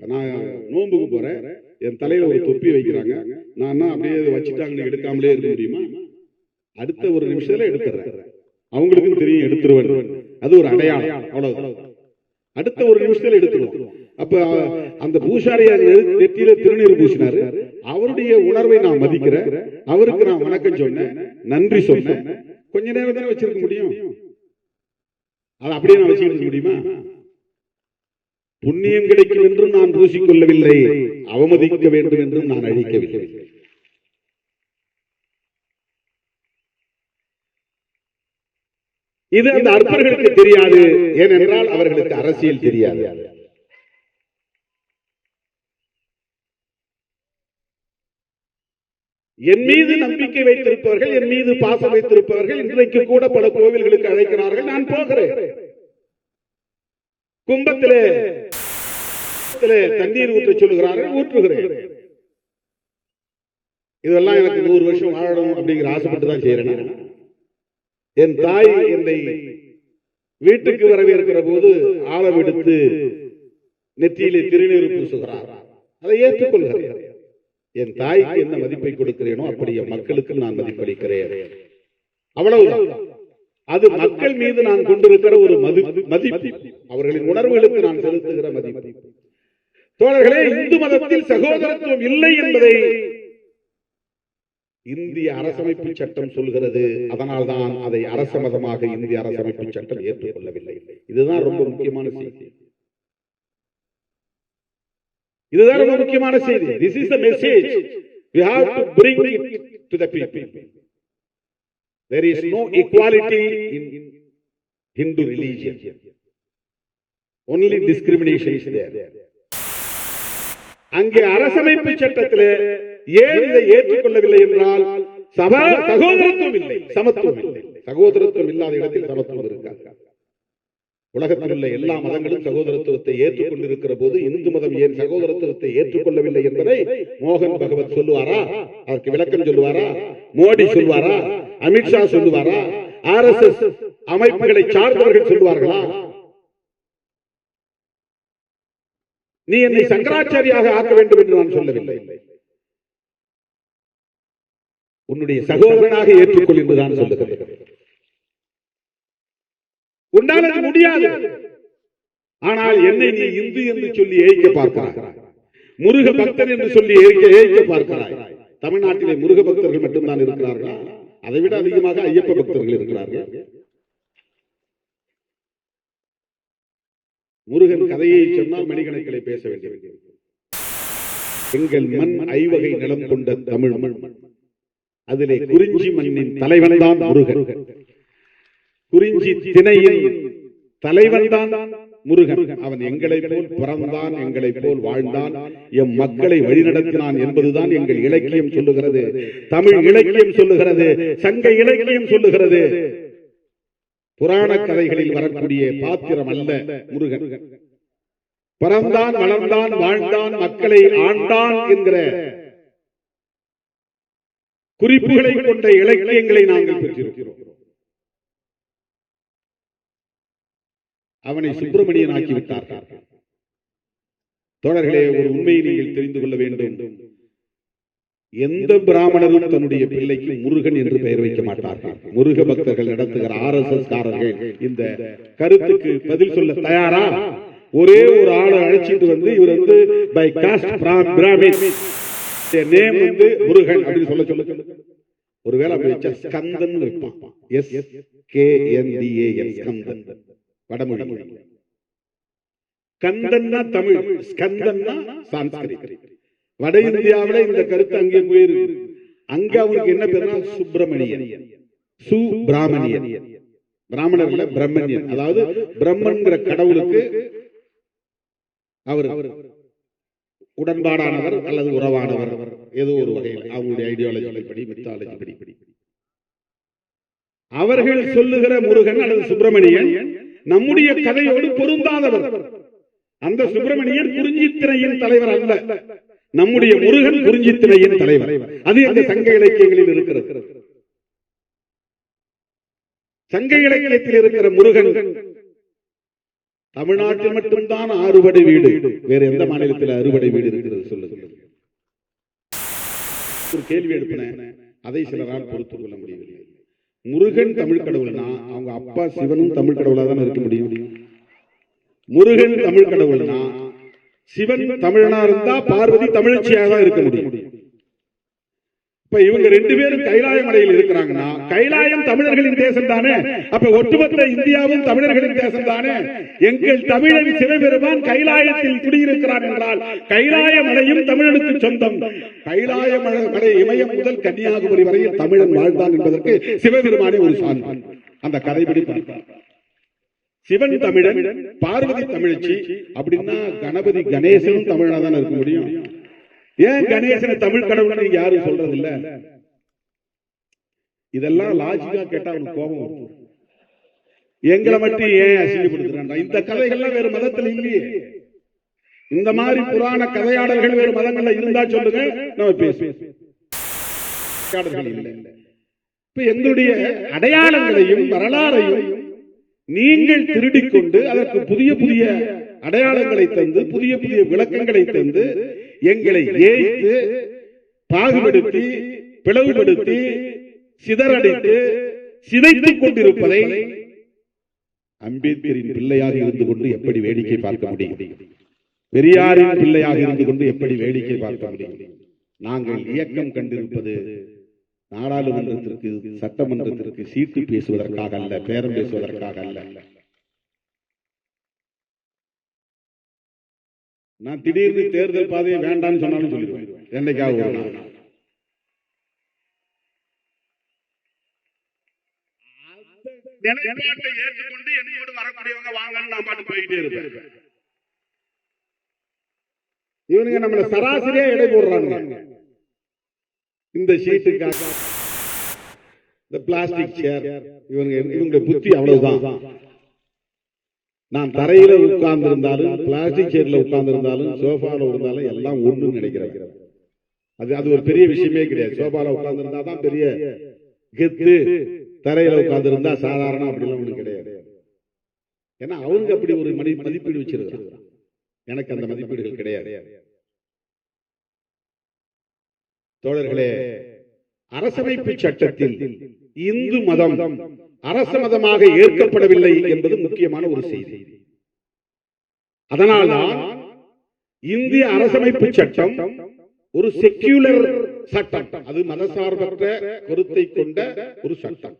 நான் நோன்புக்கு போறேன், என் தலையில ஒரு தொப்பி வைக்கிறாங்க, நான் அப்படியே வச்சுட்டாங்கன்னு எடுக்காமலே இருக்க முடியுமா? அடுத்த ஒரு நிமிஷத்துல எடுத்துறேன். அவங்களுக்கும் தெரியும் எடுத்துருவேன், அது ஒரு அடையாளம், அவ்வளவுதான். அடுத்த ஒரு நிமிஷத்துல எடுத்துருவோம். அப்ப அந்த பூசாரியா நெத்தியில திருநீர் பூசினாரு, அவருடைய உணர்வை நான் மதிக்கிறேன், அவருக்கு நான் வணக்கம் சொன்னேன், நன்றி சொன்னேன். கொஞ்ச நேரம் தானே வச்சிருக்க முடியும், அதை அப்படியே நான் வச்சுக்கிட்டு முடியுமா? புண்ணியம் கிடைக்கும் என்றும் நான் பூசிக்கொள்ளவில்லை, அவமதிக்க வேண்டும் என்றும் நான் அழிக்கவில்லை. இது அந்த அற்பர்களுக்கு தெரியாது, ஏனென்றால் அவர்களுக்கு அரசியல் தெரியாது. என் மீது நம்பிக்கை வைத்திருப்பவர்கள், என் மீது பாசம் வைத்திருப்பவர்கள் இன்றைக்கு கூட பல கோவில்களுக்கு அழைக்கிறார்கள், நான் போகிறேன். கும்பத்திலே தண்ணீர் ஊற்ற சொல்லுகிறார்கள், ஊற்றுகிறேன். இதெல்லாம் எனக்கு 100 வருஷம் வாழணும் அப்படிங்கிற ஆசைப்பட்டு தான் செய்யறேன். என் தாய் என்னை வீட்டுக்கு வரவேற்கிற போது ஆழம் எடுத்து நெற்றியிலே திருநீர் பூசுகிறார், அதை ஏற்றுக்கொள்கிறேன். என் தாய்க்கு என்ன மதிப்பை கொடுக்கிறேனோ அப்படி என் மக்களுக்கு நான் மதிப்பளிக்கிறேன், அவ்வளவுதான். அது மக்கள் மீது நான் கொண்டிருக்கிற ஒரு மதிப்பு, அவர்களின் உணர்வுகளுக்கு நான் செலுத்துகிற மதிப்பு. தோழர்களே, இந்து மதத்தில் சகோதரத்துவம் இல்லை என்பதை இந்திய அரசமைப்பு சட்டம் சொல்கிறது. அதனால்தான் அதை அரச மதமாக இந்திய அரசமைப்பு சட்டம் ஏற்றுக்கொள்ளவில்லை. இதுதான் ரொம்ப முக்கியமான செய்தி. இதுதான் ரொம்ப முக்கியமான செய்தி. This is the message we have to bring it to the people. There is no equality in Hindu religion. Only discrimination is there. அங்கே அரசமைப்பு சட்டத்திலே ஏன் இதை ஏற்றுக்கொள்ளவில்லை என்றால் சகோதரத்துவம் இல்லை, சமத்துவம் இல்லை. சகோதரத்துவம் இல்லாத இடத்தில் சமத்துவம் இருக்காது. உலகத்தில் உள்ள எல்லா மதங்களும் சகோதரத்துவத்தை ஏற்றுக்கொண்டிருக்கிற போது இந்து மதம் ஏன் சகோதரத்துவத்தை ஏற்றுக்கொள்ளவில்லை என்பதை மோகன் பகவத் சொல்லுவாரா? அதற்கு விளக்கம் சொல்லுவாரா? மோடி சொல்லுவாரா? அமித்ஷா சொல்லுவாரா? RSS அமைப்புகளை சார்ந்தவர்கள் சொல்லுவார்களா? நீ என்னை சங்கராச்சாரியாக ஆக்க வேண்டும் என்று நான் சொல்லவில்லை, உன்னுடைய சகோதரனாக ஏற்றுக்கொள் என்று தான் சொல்லுகிறேன். உன்னால் அது முடியாது. ஆனால் என்னை நீ இந்து என்று சொல்லி ஏய்க்க பார்க்கிறாய், முருக பக்தன் என்று சொல்லி ஏய்க்க பார்க்கிறாய். தமிழ்நாட்டிலே முருக பக்தர்கள் மட்டும்தான் இருக்கிறார்களா? அதை விட அதிகமாக ஐயப்ப பக்தர்கள் இருக்கிறார்கள். முருகன் கதையை சொன்னால் மணிக்கணக்கிலே பேச வேண்டியது. எங்கள் மண் ஐவகை நிலம் கொண்ட தமிழ் மண், அதிலே குறிஞ்சி மண்ணின் தலைவன் தான் முருகன். குறிஞ்சி திணையின் தலைவன் தான் முருகன். அவன் எங்களை போல் பிறந்தான், எங்களை போல் வாழ்ந்தான், எம் மக்களை வழிநடத்தினான் என்பதுதான் எங்கள் இலக்கியம் சொல்லுகிறது, தமிழ் இலக்கியம் சொல்லுகிறது, சங்க இலக்கியம் சொல்லுகிறது. புராண கதைகளில் வரக்கூடிய பாத்திரம் அல்ல முருகன். பிறந்தான், வளர்ந்தான், வாழ்ந்தான், மக்களை ஆண்டான் என்கிற குறிப்புகளை கொண்ட இலக்கியங்களை நாங்கள் பெற்றிருக்கிறோம். அவனை சுப்பிரமணியன் ஆக்கிவிட்டார்கள். தோழர்களே, ஒரு உண்மையை நீங்கள் தெரிந்து கொள்ள வேண்டும். எந்த பிராமணரும் தன்னுடைய பிள்ளைக்கு முருகன் என்று பெயர் வைக்க மாட்டார்கள். முருக பக்தர்கள் நடத்துகிற RSS காரர்கள் இந்த கருத்துக்கு பதில் சொல்ல தயாரா? ஒரே ஒரு ஆளை அழைச்சிட்டு வந்து இவர் வந்து பை காஸ்ட் பிராமின் நேம் வந்து முருகன் அப்படின்னு சொல்ல ஒருவேளை அப்படி வச்சா ஸ்கந்தன் வைப்பான். SKNDAN ஸ்கந்தன் வடமொழி. கந்தன்னா தமிழ், ஸ்கந்தன்னா சான்ஸ்கிரிட். வட இந்தியாவில இந்த கருத்து அங்கே போயிருக்கு. அங்க அவனுக்கு என்ன பேருனா சுப்பிரமணியன், சுப்பிராமணியன். பிராமணர் இல்ல, பிரம்மணியன். அதாவது பிரம்மன்கிற கடவுளுக்கு அவர் உடன்பாடானவர் அல்லது உறவானவர், ஏதோ ஒரு வகையில் அவங்களுடைய ஐடியாலஜி படி, மித்தாலஜி படி. அவர்கள் சொல்லுகிற முருகன் அல்லது சுப்பிரமணியன் நம்முடைய கதையோடு பொருந்தாதவர். அந்த சுப்பிரமணியன் குறிஞ்சித்திரையின் தலைவர் அல்ல, நம்முடைய முருகன் குறிஞ்சித்திரையின் தலைவர். அது அந்த சங்க இலக்கியங்களில் இருக்கிறது. சங்க இலக்கியத்தில் இருக்கிற முருகன் தமிழ்நாட்டில் மட்டும்தான் அறுபடை வீடு, வேற எந்த மாநிலத்தில் அறுபடை வீடு இருக்கிறது சொல்லுங்க. ஒரு கேள்வி எழுப்பினேன், அதை சிலரால் பொறுத்துக் கொள்ள முடியவில்லை. முருகன் தமிழ் கடவுள்னா அவங்க அப்பா சிவனும் தமிழ் கடவுளா தான் இருக்க முடியும். முருகன் தமிழ் கடவுள்னா சிவன் தமிழனா இருந்தா பார்வதி தமிழச்சியாக தான் இருக்க முடியும். இப்ப இவங்க ரெண்டு பேரும் கைலாய மலையில் இருக்கிறாங்கன்னா கைலாயம் தமிழர்களின் தேசம் தானே. அப்ப ஒட்டுமொத்த இந்தியாவும் தமிழர்களின் தேசம் தானே. எங்கள் தமிழன் சிவபெருமான் கைலாயத்தில் குடியிருக்கிறான் என்றால் கைலாய மலையும் தமிழனுக்கு சொந்தம். கைலாய மலை இமயம் முதல் கன்னியாகுமரி வரையில் தமிழன் வாழ்ந்தான் என்பதற்கு சிவபெருமானே ஒரு சான்று. அந்த கதைப்படி சிவன் தமிழன், பார்வதி தமிழச்சி அப்படின்னா கணபதி கணேசனும் தமிழனா தான் இருக்க முடியும். ஏன் கணேசனை தமிழ் கடவுள் யாரும் சொல்றது இல்ல? இதெல்லாம் லாஜிக்கா கேட்டா அவனுக்கு கோபம் வரும். எங்களை மட்டும் ஏன் அசிங்கப்படுத்துறான்? இந்த கதைகள்லாம் வேறு மதத்தில் இல்லையே. இந்த மாதிரி புராண கதையாடல்கள் வேறு மதங்கள்ல இருந்தா சொல்லுங்க, நம்ம பேசுவோம். இப்ப எங்களுடைய அடையாளங்களையும் வரலாறையும் நீங்கள் திருடிக்கொண்டு அதற்கு புதிய புதிய அடையாளங்களை தந்து புதிய புதிய விளக்கங்களை தந்து எங்களை ஏய்த்து பாகுபடுத்தி பிளவுபடுத்தி சிதறடித்து சிதைத்துக் கொண்டிருப்பதை அம்பேத்கரின் பிள்ளையாக இருந்து கொண்டு எப்படி வேடிக்கை பார்க்க முடியும்? பெரியாரின் பிள்ளையாக இருந்து கொண்டு எப்படி வேடிக்கை பார்க்க முடியும்? நாங்கள் இயக்கம் கண்டிருப்பது நாடாளுமன்றத்திற்கு சட்டமன்றத்திற்கு சீட்டு பேசுவதற்காக அல்ல, பேரம் பேசுவதற்காக அல்ல. நான் திடீர்னு தேர்தல் பாதையை வேண்டாம்னு சொன்னாலும் சொல்லிடுவேன். என்னைக்காக ஏற்றுக்கொண்டு என்னோடு வரக்கூடியவங்க வாங்கன்னு நான் பாட்டு போய்கிட்டே இருப்பேன். இவனுங்க நம்மள சராசரியா எடை போடுறாங்க. இந்த ஷீட்டுக்காக இந்த பிளாஸ்டிக் சேர், இவங்க புத்தி அவ்வளவுதான். நான் தரையில உட்கார்ந்து இருந்தாலும் பிளாஸ்டிக் சேர்ல உட்கார்ந்து இருந்தாலும் சோஃபால இருந்தாலும் எல்லாம் ஒண்ணுன்னு நினைக்கிறேன். அது ஒரு பெரிய விஷயமே கிடையாது. சோஃபால உட்கார்ந்து இருந்தா தான் பெரிய கெத்து, தரையில உட்கார்ந்து இருந்தா சாதாரண அப்படிலாம் ஒண்ணு கிடையாது. ஏன்னா அவங்க அப்படி ஒரு மதிப்பீடு வச்சிருக்காங்க. எனக்கு அந்த மதிப்பீடுகள் கிடையாது. தோழர்களே, அரசமைப்பு சட்டத்தில் இந்து மதம் அரச மதமாக ஏற்கப்படவில்லை என்பது முக்கியமான ஒரு செய்தி. அதனால்தான் இந்திய அரசமைப்பு சட்டம் ஒரு செக்யூலர் சட்டம், அது மதசார்பற்ற கருத்தை கொண்ட ஒரு சட்டம்.